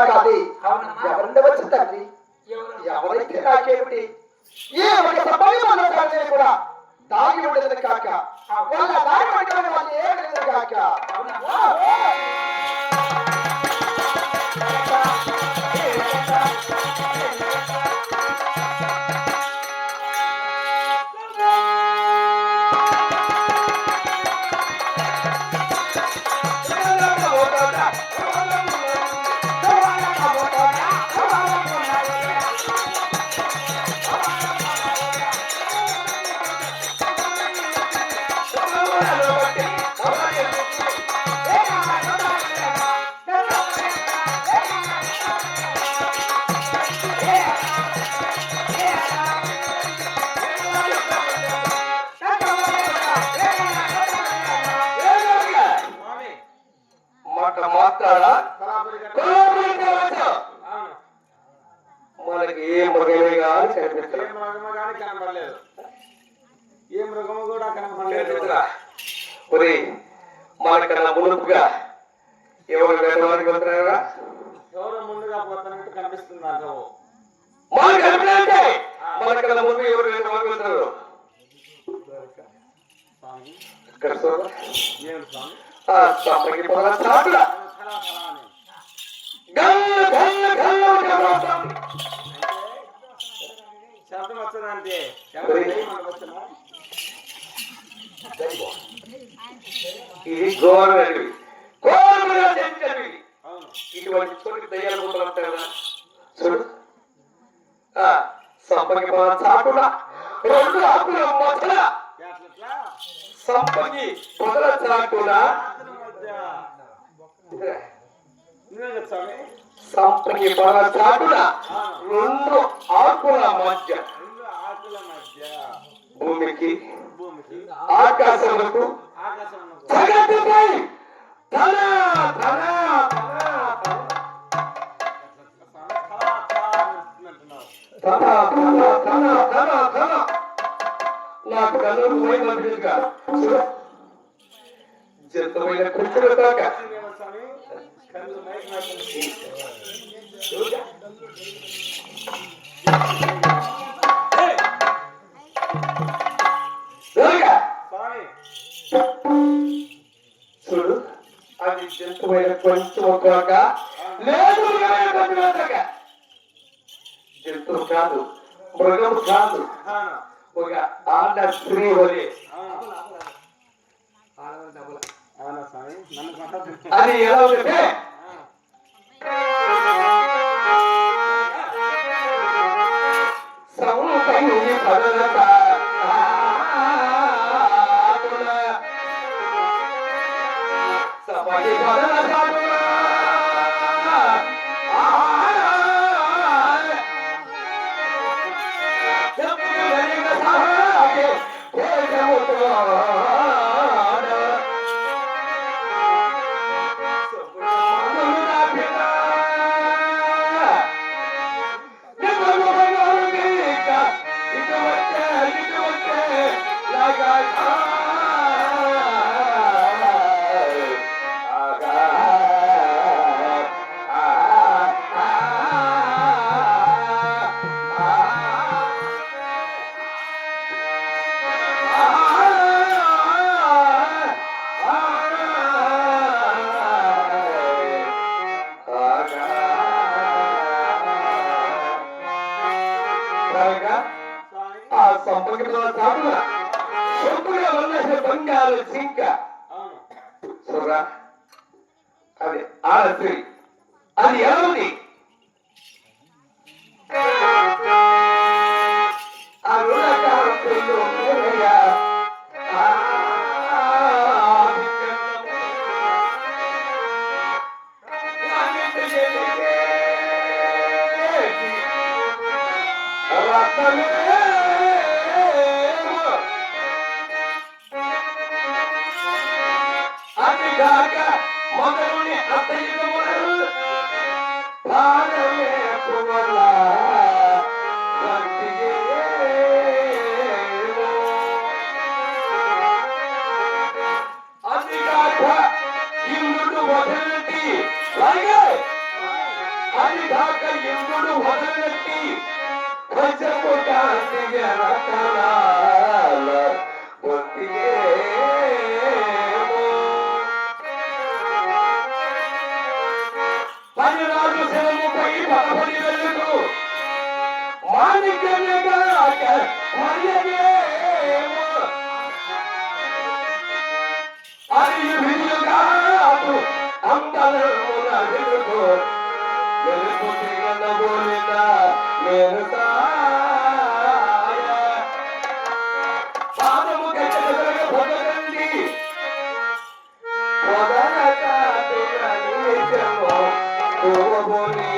కాదు ఎవరిని వచ్చి తండ్రి ఎవరైతే నాకేమిటి ఏ ఒక సమయంలో కూడా దాగి ఉండేది కాక వాళ్ళ దాగి ఉండేది వాళ్ళు ఏమిటి కాక మనకి ఏ మృగమే కానీ కనపడలేదు ఏ మృగము కూడా కనపడలేదు మనకన్నా మునుపుగా ఎవరు వేదవారికి వెళ్తున్నారా ఎవరు ముందుగా పోతానంటూ కనిపిస్తుంది మనకన్నా ముందు ఎవరు వేదవారికి వెళ్తున్నారు శబ్దం వస్తుందంటే ఇది గోరవి ఇటువంటి చోటు దయ్యాలు కూడా ఉంటాయి కదా చూడు సంపంగి పొలం చాటున రెండు ఆకుల మధ్య సంపంగి పొదల చాటున సంపంగి పొదల చాటున రెండు ఆకుల మధ్య భూమికి ఆకాశములకు జగత్తుపై ధన ధన ధన ధన ధన ధన ధన నాకు కన్నులు పోయిందనిపించగా జంతువైన కుర్చీలు కాక చూడు అది జంతువైన కొంచెం ఒక్కొక్క లేదు జంతువు కాదు మృగం కాదు ఒక ఆడ స్త్రీ వలె అది ఎలా ఉంటే సంపంగి పదల సపడి పదల ఆ సంపంగిలో చాటున సొంపుగా ఉన్న బంగారు జింక చూడరా అది ఆడస్త్రీ అది ఎలా ఉంది ఆ రుణకారం అతిగాక మొదలుని అతయుగములు భారమే పువల అతిగాక ఇంద్రుడు వదలటి దాకా ఎందుడు వదలెట్టి కొంచెము కాంతిగా రతనాల బొత్తిగేమో పనిరాజు శరముపై పదపడి వెలుగు మాణిక్యముగాక మరియేమో అది విలుగాదు అందరమున వెలుగు వెలుగు తిగనబోలిన మెరుసాయ పాదము గజగజగ పొగదండి పొగనక నిజము కోబోని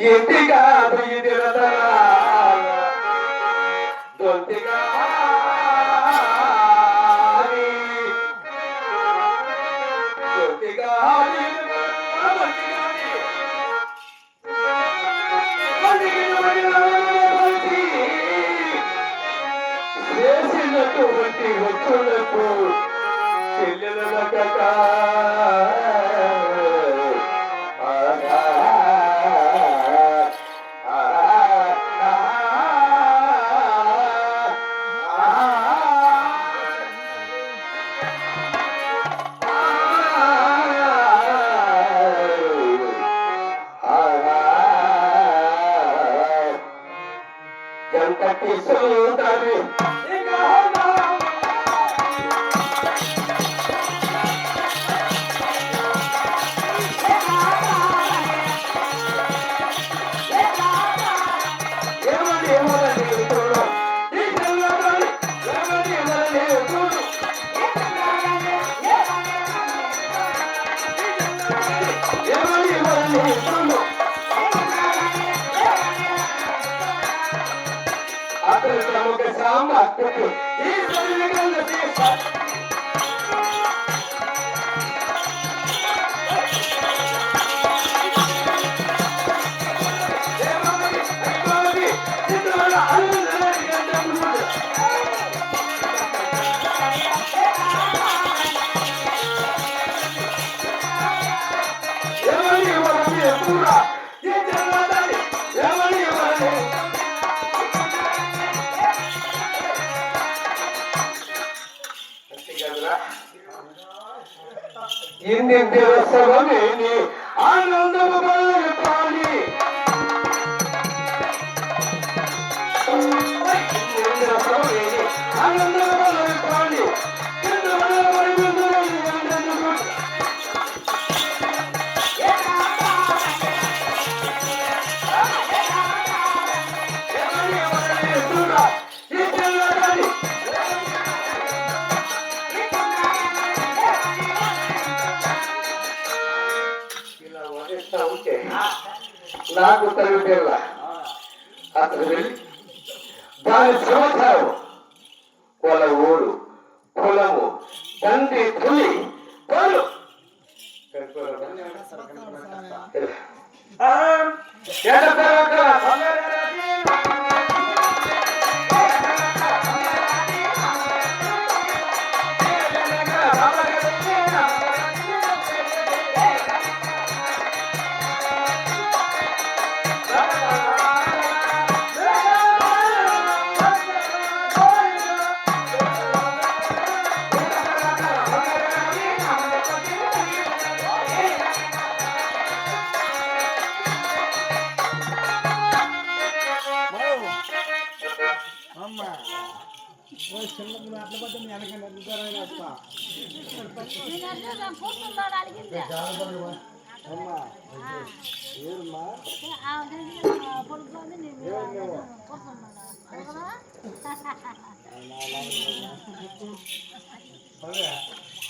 ఇంటిగా దొంతిగా చేసినటువంటి వచ్చులకు చెల్లెలక ఎంతటి సోదరి ఇన్ని దివసమేని ఆనందము పాలి ఆనందము పాలి నాకు తల్లి అతను వెళ్ళి దాని సమాచారం వాళ్ళ ఊరు పొలము తండ్రి తల్లి వాళ్ళు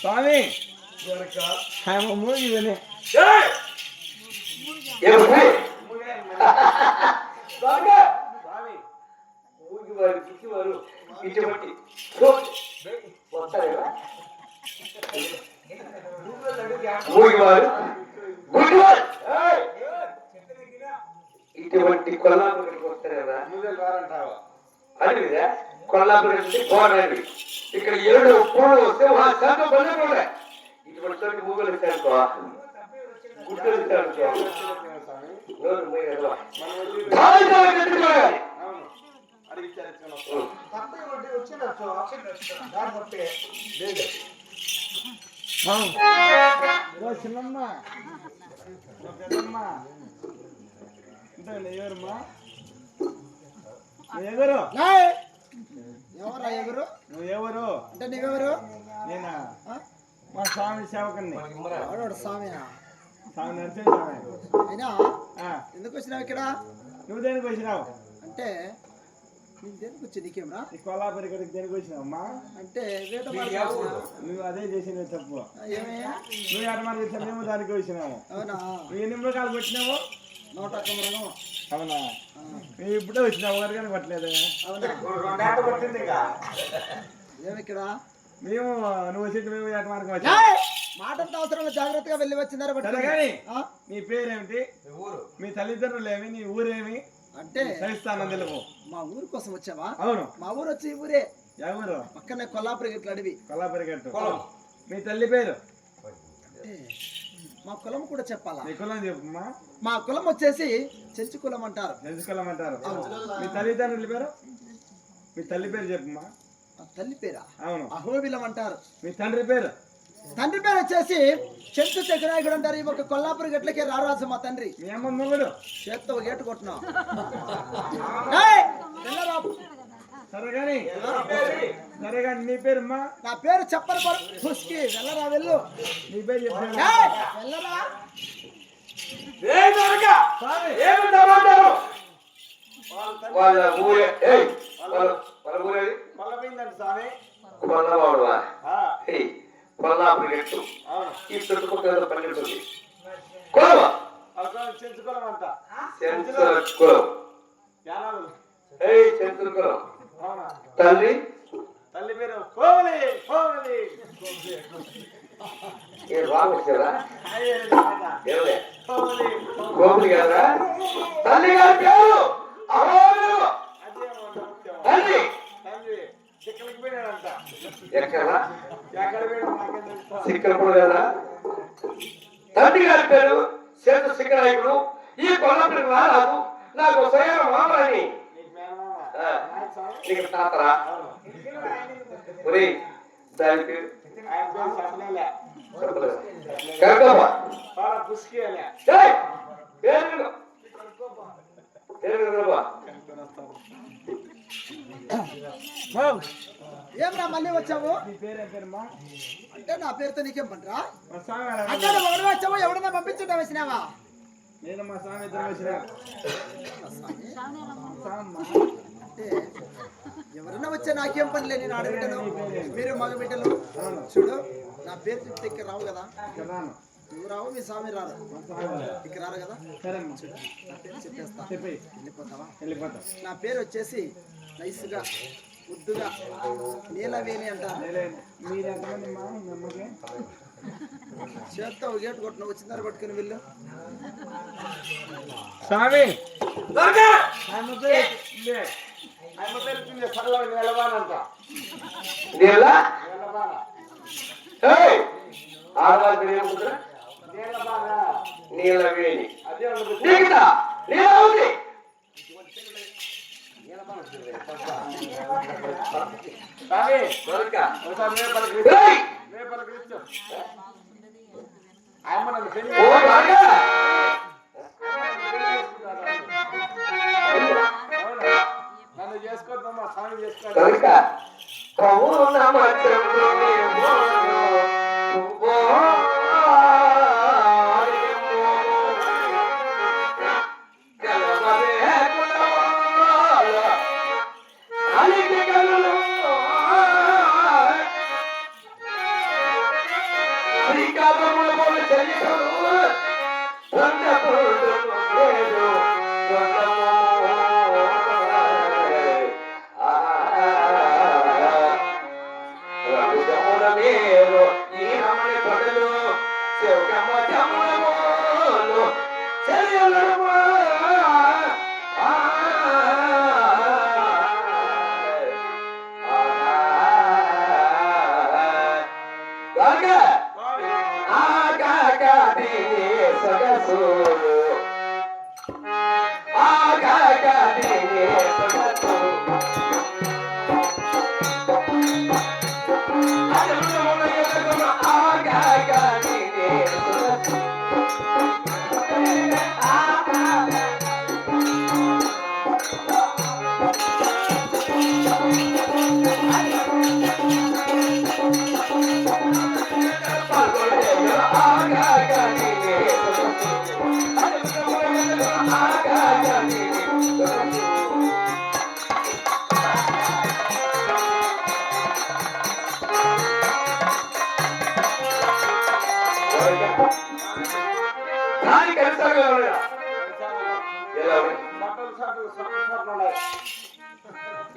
స్వామి మూగివని ఊగివారు గిచ్చివారు ఇటువంటి ఊగివారు గుడివారు ఇటువంటి కొల్లాపురికి వస్తారు కదా అడివిదా కొల్లాపురి గోడవి ఇక్కడ 7 పూలు సింహాసనం బంధువులే ఇటువంటి చోటి మూగలు ఇచ్చానుకో గుడ్డలు ఇచ్చానుకో చిన్నమ్మ ఎవరమ్మా ఎవరు ఎవరా ఎవరు నువ్వెవరు అంటే నువ్వెవరు? నేనా మా స్వామి సేవకుని స్వామి స్వామి నరసింహ స్వామి అయినా ఎందుకు వచ్చినావు ఇక్కడ? నువ్వు దేనికి వచ్చినావు అంటే నీకు దేనికి వచ్చి నీకేమరా? ఈ కొల్లాపురి ఇక్కడికి దేనికి వచ్చినావమ్మా? అంటే నువ్వు అదే చేసిన తప్పు. ఏమే నువ్వు ఎట మనకి వచ్చా మేము దానికి వచ్చినాము. అవునా? నువ్వు ఎన్ని మృగాలు కొట్టినావు? 101. అవునా? నువ్వు ఇప్పుడే వచ్చినావు ఒకరు కానీ పట్టలేదు. ఏమి ఇక్కడ మేము నువ్వు వచ్చి మేము ఎట మార్గం వచ్చా మాటంత అవసరం జాగ్రత్తగా వెళ్ళి వచ్చిందారు. కానీ నీ పేరేమిటి? మీ తల్లిదండ్రులు ఏమి? నీ ఊరేమి? అంటే సహిస్తాను తెలుపు. మా ఊరు కోసం వచ్చావా? అవును, మా ఊరు వచ్చి ఊరే ఎవరు? పక్కనే కొల్లాపురి గట్ల అడవి. కొల్లాపురి గట్టు. మీ తల్లి పేరు? మా కులం కూడా చెప్పాలా? నీ కులం చెప్పమ్మా. మా కులం వచ్చేసి చెంచు కులం అంటారు. చెంచు కులం అంటారు. మీ తల్లిదండ్రుల పేరు? మీ తల్లి పేరు చెప్పమ్మా. తల్లి పేరా? అవును, అహోబిలం అంటారు. మీ తండ్రి పేరు? తండ్రి పేరు వచ్చేసి చెంచు చక్రనాయకుడు అంటారు. ఈ ఒక కొల్లాపురి గట్లకే రారాజు మా తండ్రి. మీ అమ్మ మొగుడు? చేత్తో గేటు కొట్టినావు. సరే కానీ సరే కానీ నీ పేరుమ్మా? నా పేరు చెప్పరు చూసి వెళ్ళరా వెళ్ళు. నీ పేరు చెప్పాను వెళ్ళరా. వాళ్ళ ఊరే వాళ్ళ ఊరేది కొల్లవాడువా? కొల్లాపురి గట్టు ఈ చుట్టుపక్కల పల్లెటూరు కులమా? చెంచు కులం అంట. కులం చెంచుల కులం. తల్లి తల్లి పేరు కోమలి. కోమలి ఏ బాగుంటారా? కోమలి కదా తల్లి గారి పేరు. తల్లి ఎక్కడ సిక్కలపూడి కదా. తండ్రి గారి పేరు చేతు సిక్కనాయకుడు. ఈ కొల్లాపురికి రారాదు. నాకు స్వయం మామని నీకు తాతరా? దానికి కరకమ్మ పాల పుష్కేలే ఏయ్ పేరు కరకమ్మ ఏమరా మళ్ళీ వచ్చావు? నీ పేరు ఏం పేరమ్మా? అంటే నా పేరుతో నీకేం పంటరా? మా స్వామి ఎలా అంటే నువ్వు ఎవరు వచ్చావు? ఎవడన్నా పంపించుంటా వచ్చినావా? నేను మా స్వామి ఇద్దరు వచ్చిన అంటే ఎవరన్నా వచ్చా నాకేం పనిలే, నేను ఆడబిడ్డను మీరు మగ బిడ్డలు. చూడు నా పేరు చెప్తే ఇక్కడ రావు కదా, రాను. నువ్వు రావు, మీ స్వామి రారు, ఇక్కడ రారు కదా. సరేమ్మా నా పేరు చెప్పేస్తా, చెప్పి వెళ్ళిపోతావా? వెళ్ళిపోతా. నా పేరు వచ్చేసి నైస్గా ముద్దుగా నీలవేణి అంటారు. మీరు ఎంతమంది మా నమ్మకే చేత్తో ఒక గేటు కొట్టిన వచ్చిందారు పట్టుకుని వెళ్ళు. స్వామి దొరకా నీలా ఏయ్ ఆడవాళ్ళ పేరు ఏముందిరా? నీలవేణి నీకుదా నీలా ఉంది దొరకా ఏయ్ ఓ దొరకా నన్ను చేసుకోద్దమ్మా, స్వామి చేసుకో. దొరకా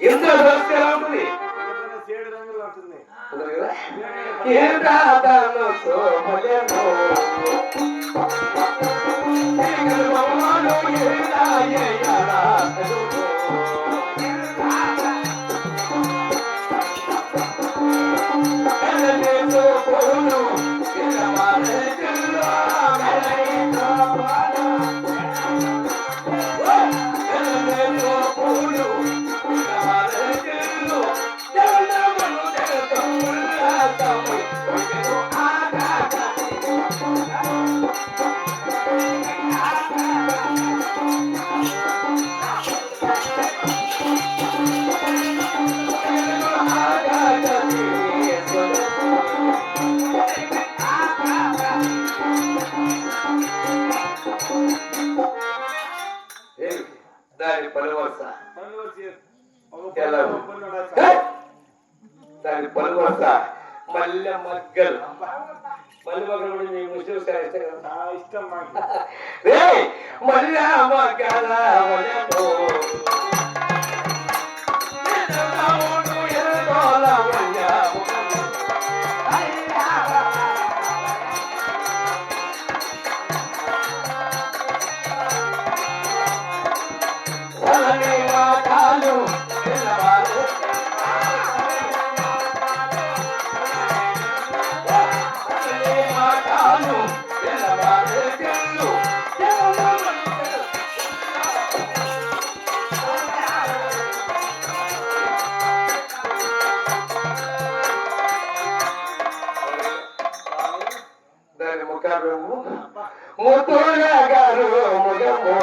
ఎంత వ్యవస్థ ఎలా ఉంటుంది? దాని పలువరుస దాని పలువరుస మల్లె మగ్గలు మల్లె మగ్గలు కూడా మీ ముస్లిం ఇష్టం మల్లె మగ్గల ముద్దుల గారు ముగము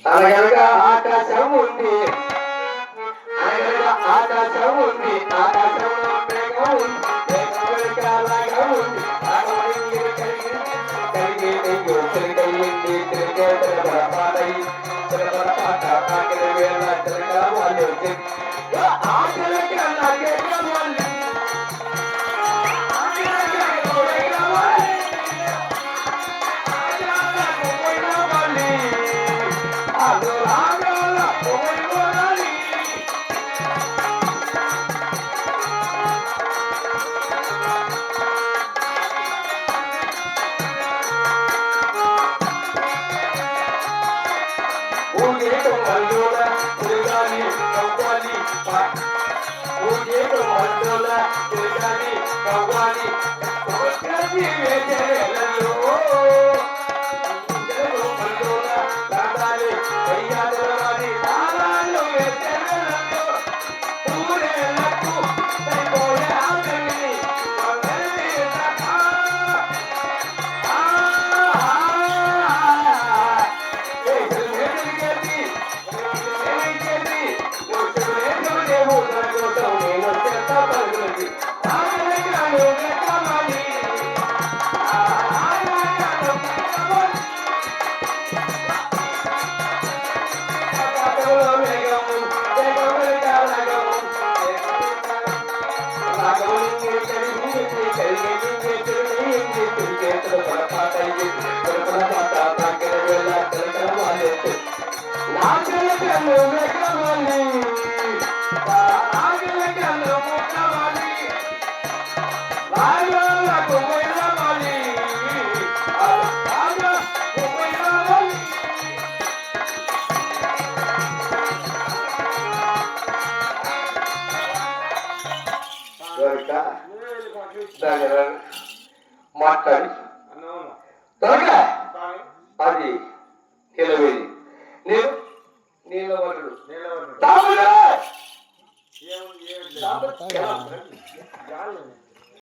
అనగనగా ఆకాశం ఉంది అనగనగా ఆకాశం ఉంది ఆకాశంలో మేఘం ఉంది మేఘం వెనుక రాగం ఉంది రాగం కలిగి తిరిగయింది తిరిగే తిరగడపాటయి తిరగడపాట ఆకలి వేళ తిరగ వాళ్ళు ఆకలి కన్నాగే కవాలి మాట్లాడి త్వరగా అది నిలవేది నేను నీలవరుడు